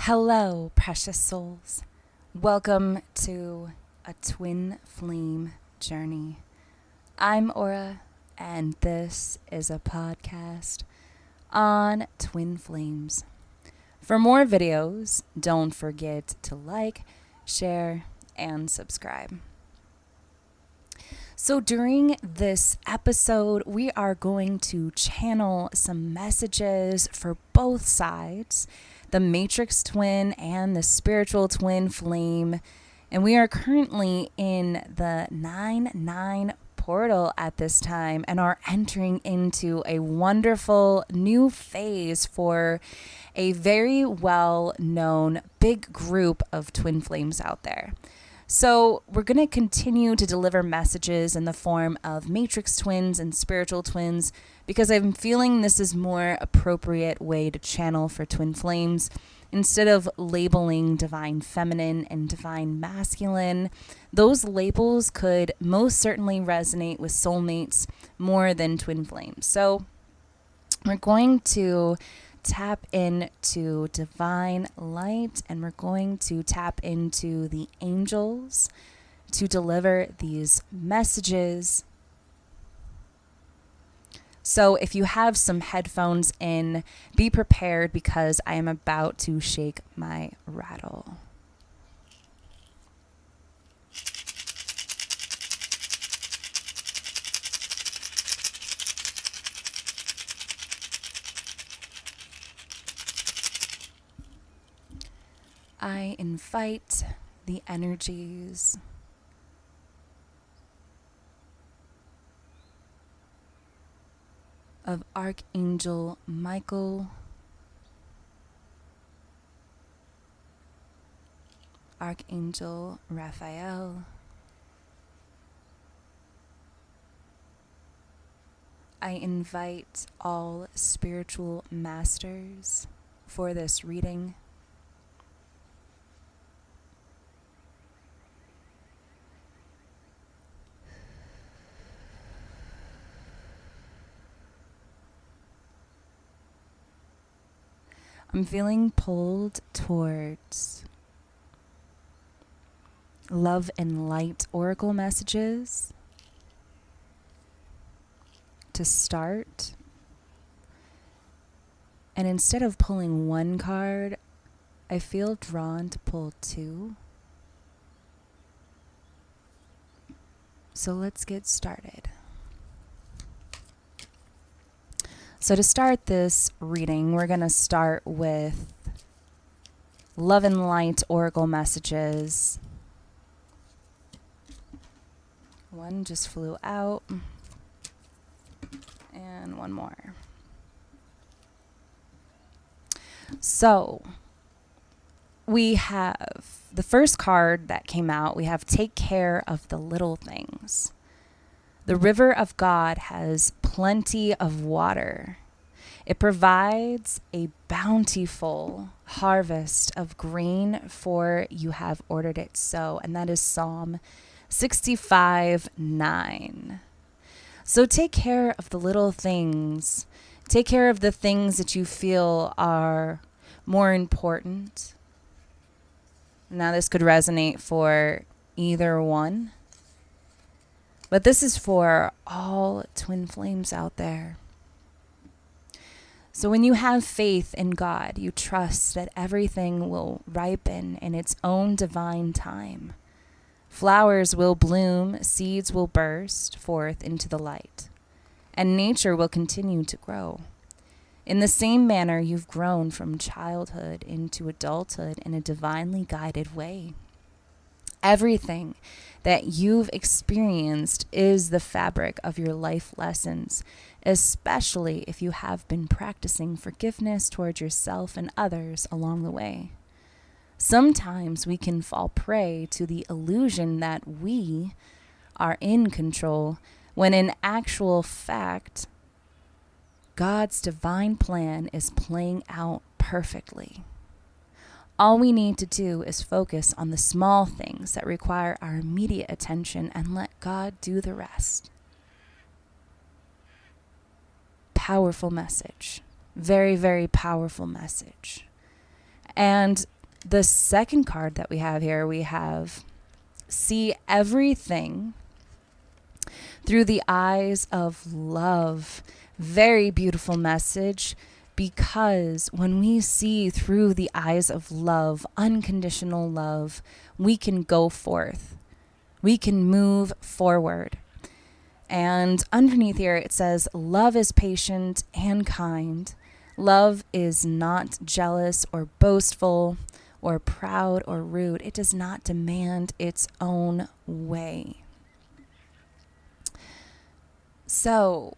Hello, precious souls. Welcome to a twin flame journey. I'm Aura, and this is a podcast on twin flames. For more videos, don't forget to like, share, and subscribe. So during this episode, we are going to channel some messages for both sides, the matrix twin and the spiritual twin flame. And we are currently in the 9-9 portal at this time and are entering into a wonderful new phase for a very well-known big group of twin flames out there. So we're going to continue to deliver messages in the form of matrix twins and spiritual twins because I'm feeling this is more appropriate way to channel for twin flames. Instead of labeling divine feminine and divine masculine, those labels could most certainly resonate with soulmates more than twin flames. So we're going to tap into divine light, and we're going to tap into the angels to deliver these messages. So if you have some headphones in, be prepared because I am about to shake my rattle. I invite the energies of Archangel Michael, Archangel Raphael, I invite all spiritual masters for this reading. I'm feeling pulled towards love and light oracle messages to start. And instead of pulling one card, I feel drawn to pull two. So let's get started. So to start this reading, we're going to start with love and light oracle messages. One just flew out, and one more. So we have the first card that came out. We have take care of the little things. The river of God has plenty of water. It provides a bountiful harvest of grain, for you have ordered it so. And that is Psalm 65:9. So take care of the little things. Take care of the things that you feel are more important. Now this could resonate for either one. But this is for all twin flames out there. So when you have faith in God, you trust that everything will ripen in its own divine time. Flowers will bloom, seeds will burst forth into the light, and nature will continue to grow. In the same manner, you've grown from childhood into adulthood in a divinely guided way. Everything that you've experienced is the fabric of your life lessons, especially if you have been practicing forgiveness towards yourself and others along the way. Sometimes we can fall prey to the illusion that we are in control, when in actual fact, God's divine plan is playing out perfectly. All we need to do is focus on the small things that require our immediate attention and let God do the rest. Powerful message. Very, very powerful message. And The second card that we have here, we have see everything through the eyes of love. Very beautiful message, because when we see through the eyes of love, unconditional love, we can go forth. We can move forward. And underneath here it says, love is patient and kind. Love is not jealous or boastful or proud or rude. It does not demand its own way. So,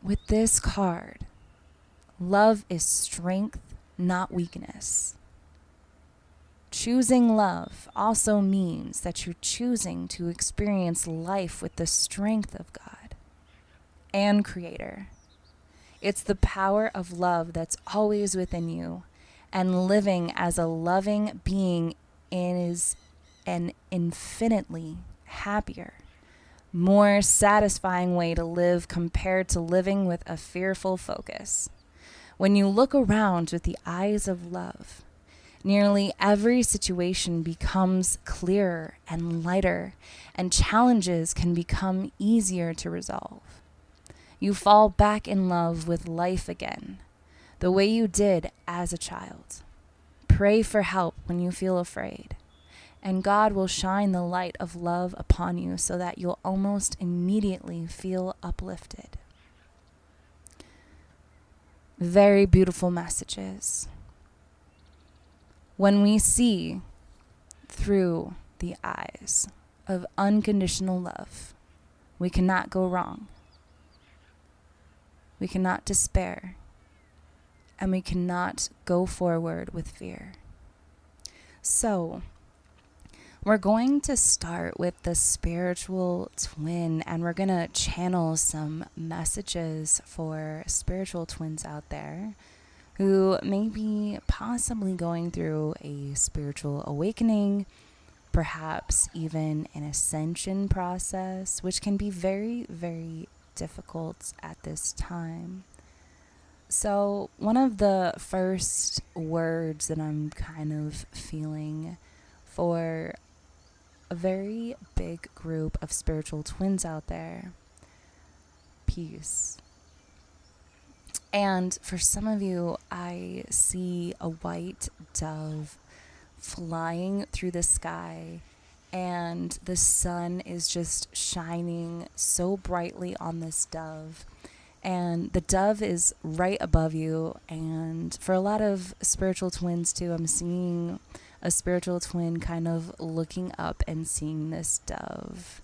with this card, love is strength, not weakness. Choosing love also means that you're choosing to experience life with the strength of God and Creator. It's the power of love that's always within you, and living as a loving being is an infinitely happier, more satisfying way to live compared to living with a fearful focus. When you look around with the eyes of love, nearly every situation becomes clearer and lighter, and challenges can become easier to resolve. You fall back in love with life again, the way you did as a child. Pray for help when you feel afraid, and God will shine the light of love upon you so that you'll almost immediately feel uplifted. Very beautiful messages. When we see through the eyes of unconditional love, we cannot go wrong. We cannot despair, and we cannot go forward with fear. So, we're going to start with the spiritual twin, and we're going to channel some messages for spiritual twins out there who may be possibly going through a spiritual awakening, perhaps even an ascension process, which can be very, very difficult at this time. So one of the first words that I'm kind of feeling for a very big group of spiritual twins out there, peace. And for some of you, I see a white dove flying through the sky, and the sun is just shining so brightly on this dove. And the dove is right above you. And for a lot of spiritual twins too, I'm seeing a spiritual twin kind of looking up and seeing this dove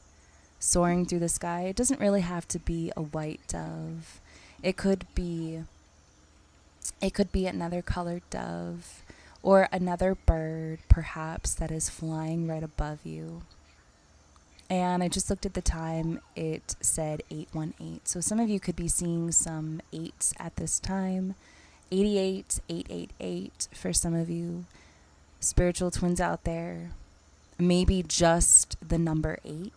soaring through the sky. It doesn't really have to be a white dove. It could be another colored dove, or another bird perhaps that is flying right above you. And I just looked at the time, it said 818. So some of you could be seeing some 8s at this time. 88, 888 for some of you spiritual twins out there. Maybe just the number 8.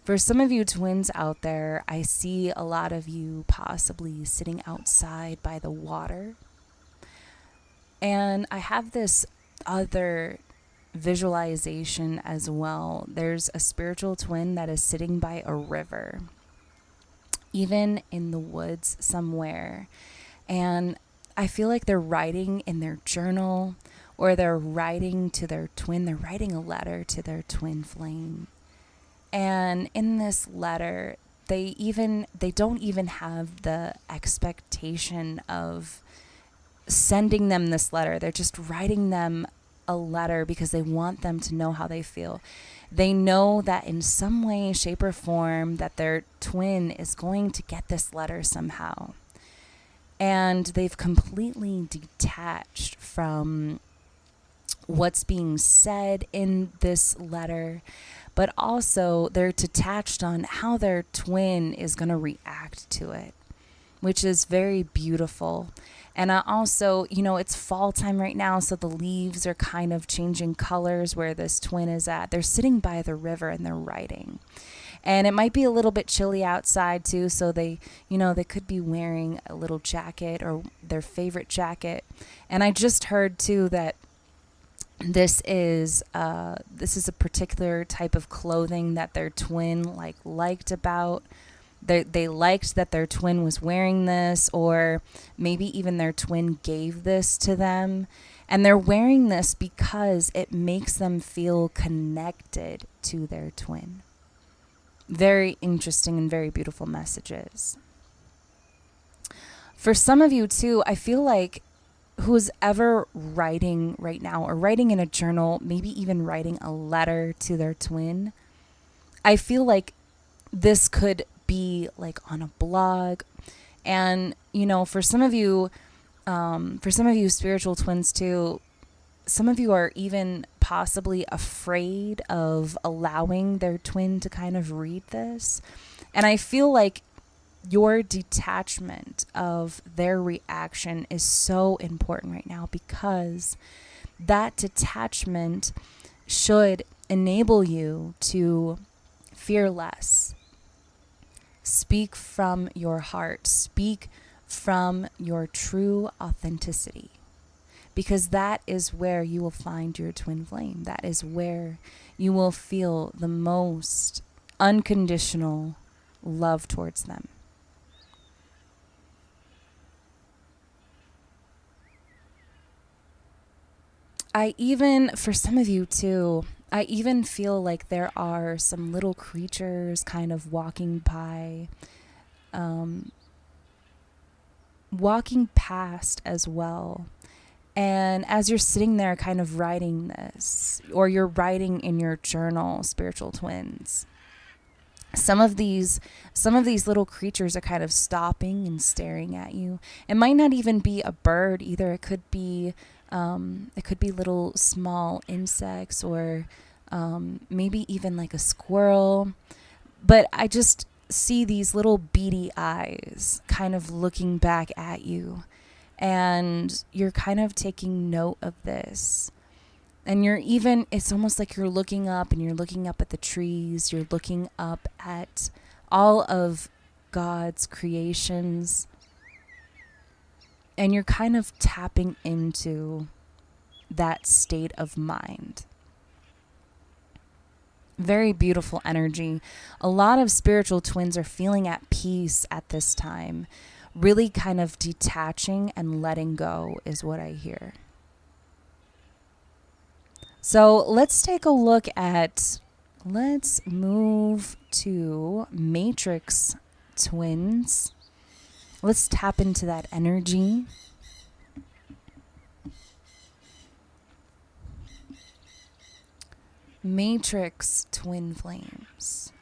For some of you twins out there, I see a lot of you possibly sitting outside by the water. And I have this other visualization as well. There's a spiritual twin that is sitting by a river, even in the woods somewhere. And I feel like they're writing in their journal, or they're writing to their twin. They're writing a letter to their twin flame. And in this letter, they don't even have the expectation of sending them this letter. They're just writing them a letter because they want them to know how they feel. They know that in some way, shape, or form that their twin is going to get this letter somehow. And they've completely detached from what's being said in this letter, but also they're detached on how their twin is going to react to it, which is very beautiful. And I also, it's fall time right now, so the leaves are kind of changing colors where this twin is at. They're sitting by the river and they're writing. And it might be a little bit chilly outside too, so they could be wearing a little jacket or their favorite jacket. And I just heard too that this is a particular type of clothing that their twin liked about. They liked that their twin was wearing this, or maybe even their twin gave this to them. And they're wearing this because it makes them feel connected to their twin. Very interesting and very beautiful messages. For some of you too, I feel like who's ever writing right now or writing in a journal, maybe even writing a letter to their twin, I feel like this could be like on a blog. And, for some of you spiritual twins too, some of you are even possibly afraid of allowing their twin to kind of read this. And I feel like your detachment of their reaction is so important right now, because that detachment should enable you to fear less. Speak from your heart. Speak from your true authenticity, because that is where you will find your twin flame. That is where you will feel the most unconditional love towards them. For some of you too, I even feel like there are some little creatures kind of walking by, walking past as well. And as you're sitting there kind of writing this, or you're writing in your journal, spiritual twins, some of these little creatures are kind of stopping and staring at you. It might not even be a bird either. It could be little small insects, or maybe even like a squirrel. But I just see these little beady eyes kind of looking back at you. And you're kind of taking note of this. And it's almost like you're looking up, and you're looking up at the trees. You're looking up at all of God's creations. And you're kind of tapping into that state of mind. Very beautiful energy. A lot of spiritual twins are feeling at peace at this time. Really kind of detaching and letting go is what I hear. So let's move to Matrix twins. Let's tap into that energy. Matrix twin flames.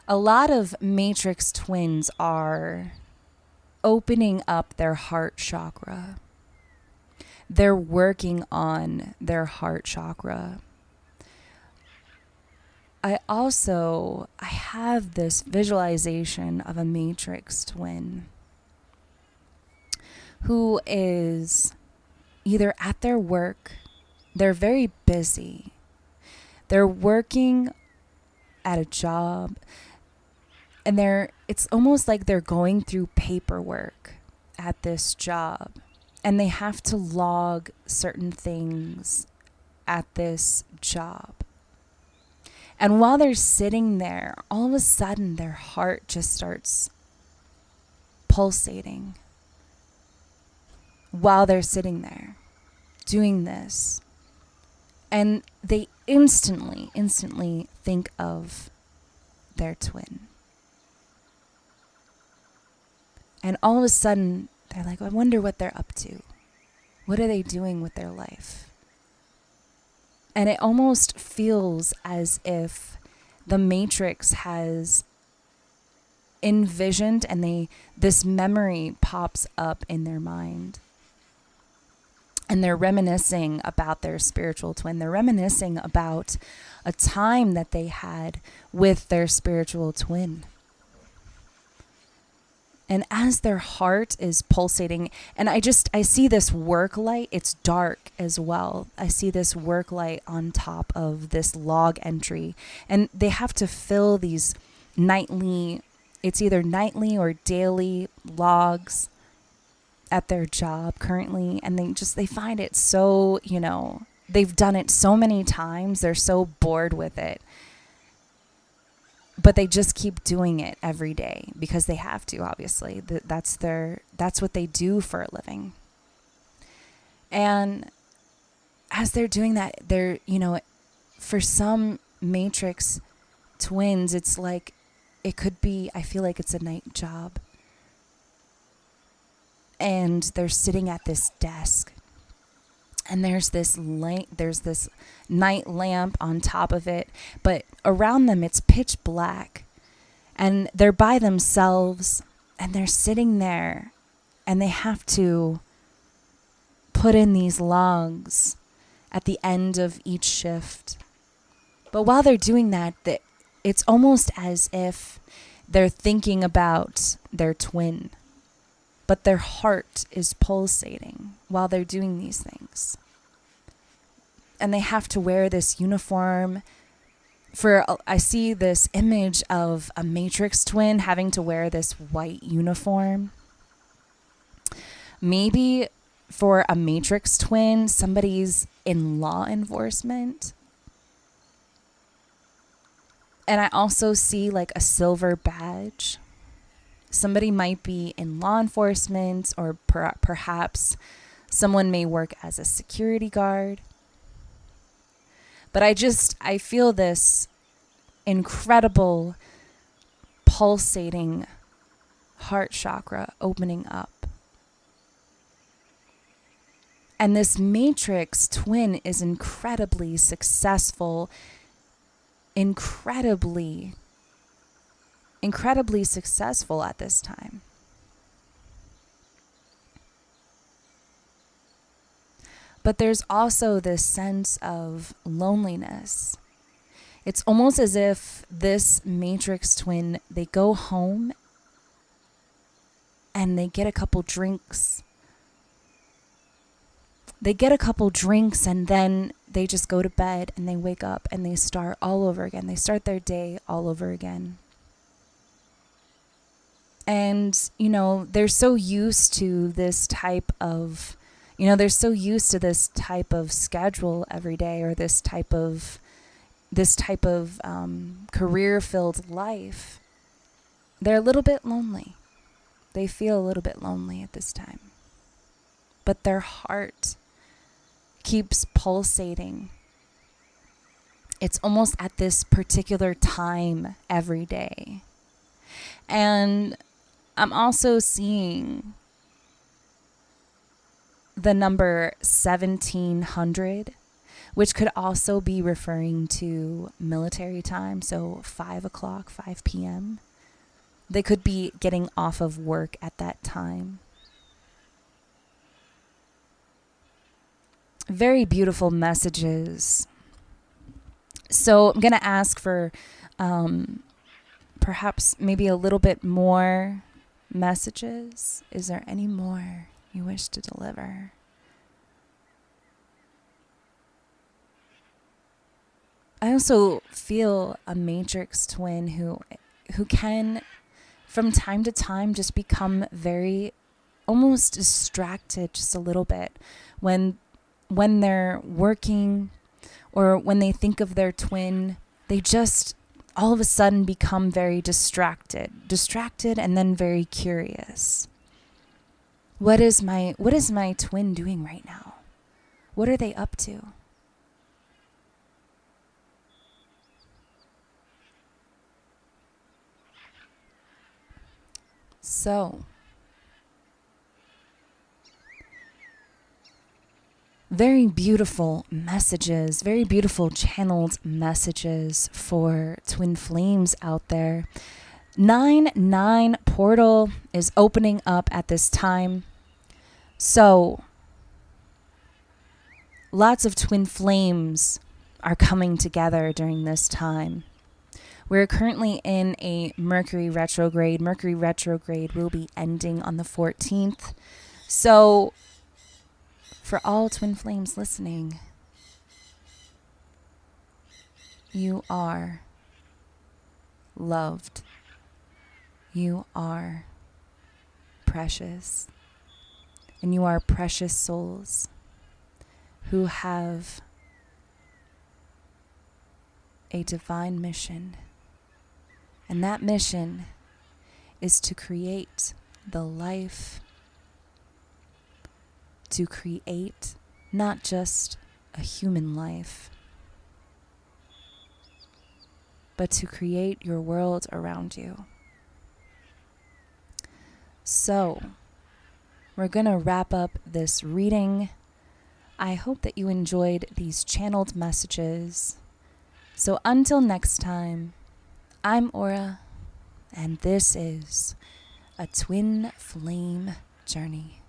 A lot of matrix twins are opening up their heart chakra. They're working on their heart chakra. I have this visualization of a matrix twin who is either at their work, they're very busy, they're working at a job, and it's almost like they're going through paperwork at this job, and they have to log certain things at this job. And while they're sitting there, all of a sudden their heart just starts pulsating while they're sitting there doing this. And they instantly think of their twin. And all of a sudden, they're like, I wonder what they're up to. What are they doing with their life? And it almost feels as if the Matrix has envisioned, and this memory pops up in their mind. And they're reminiscing about their spiritual twin. They're reminiscing about a time that they had with their spiritual twin. And as their heart is pulsating, and I see this work light, it's dark as well. I see this work light on top of this log entry. And they have to fill these nightly, it's either nightly or daily logs at their job currently. And they find it so, they've done it so many times. They're so bored with it. But they just keep doing it every day because they have to, obviously. That's what they do for a living. And as they're doing that, they're, for some matrix twins, it's like, it could be, I feel like it's a night job. And they're sitting at this desk. And there's this night lamp on top of it, but around them it's pitch black. And they're by themselves, and they're sitting there, and they have to put in these logs at the end of each shift. But while they're doing that, it's almost as if they're thinking about their twin. But their heart is pulsating while they're doing these things. And they have to wear this uniform. I see this image of a matrix twin having to wear this white uniform. Maybe for a matrix twin, somebody's in law enforcement. And I also see like a silver badge. Somebody might be in law enforcement, or perhaps someone may work as a security guard. But I feel this incredible pulsating heart chakra opening up. And this matrix twin is incredibly successful, incredibly successful at this time. But there's also this sense of loneliness. It's almost as if this matrix twin, they go home and they get a couple drinks. And then they just go to bed and they wake up and they start all over again. They start their day all over again. And, they're so used to this type of, schedule every day, or this type of career-filled life. They're a little bit lonely. They feel a little bit lonely at this time. But their heart keeps pulsating. It's almost at this particular time every day. And I'm also seeing the number 1700, which could also be referring to military time, so 5 p.m. They could be getting off of work at that time. Very beautiful messages. So I'm going to ask for perhaps maybe a little bit more messages. Is there any more you wish to deliver? I also feel a matrix twin who can from time to time just become very almost distracted just a little bit when they're working, or when they think of their twin. They just all of a sudden become very distracted and then very curious. What is my twin doing right now? What are they up to? So, very beautiful messages, very beautiful channeled messages for twin flames out there. 9-9 portal is opening up at this time. So, lots of twin flames are coming together during this time. We're currently in a Mercury retrograde. Mercury retrograde will be ending on the 14th. So, for all twin flames listening, you are loved. You are precious. And you are precious souls who have a divine mission. And that mission is to create the life, to create not just a human life, but to create your world around you. So, we're going to wrap up this reading. I hope that you enjoyed these channeled messages. So until next time, I'm Aura, and this is a Twin Flame Journey.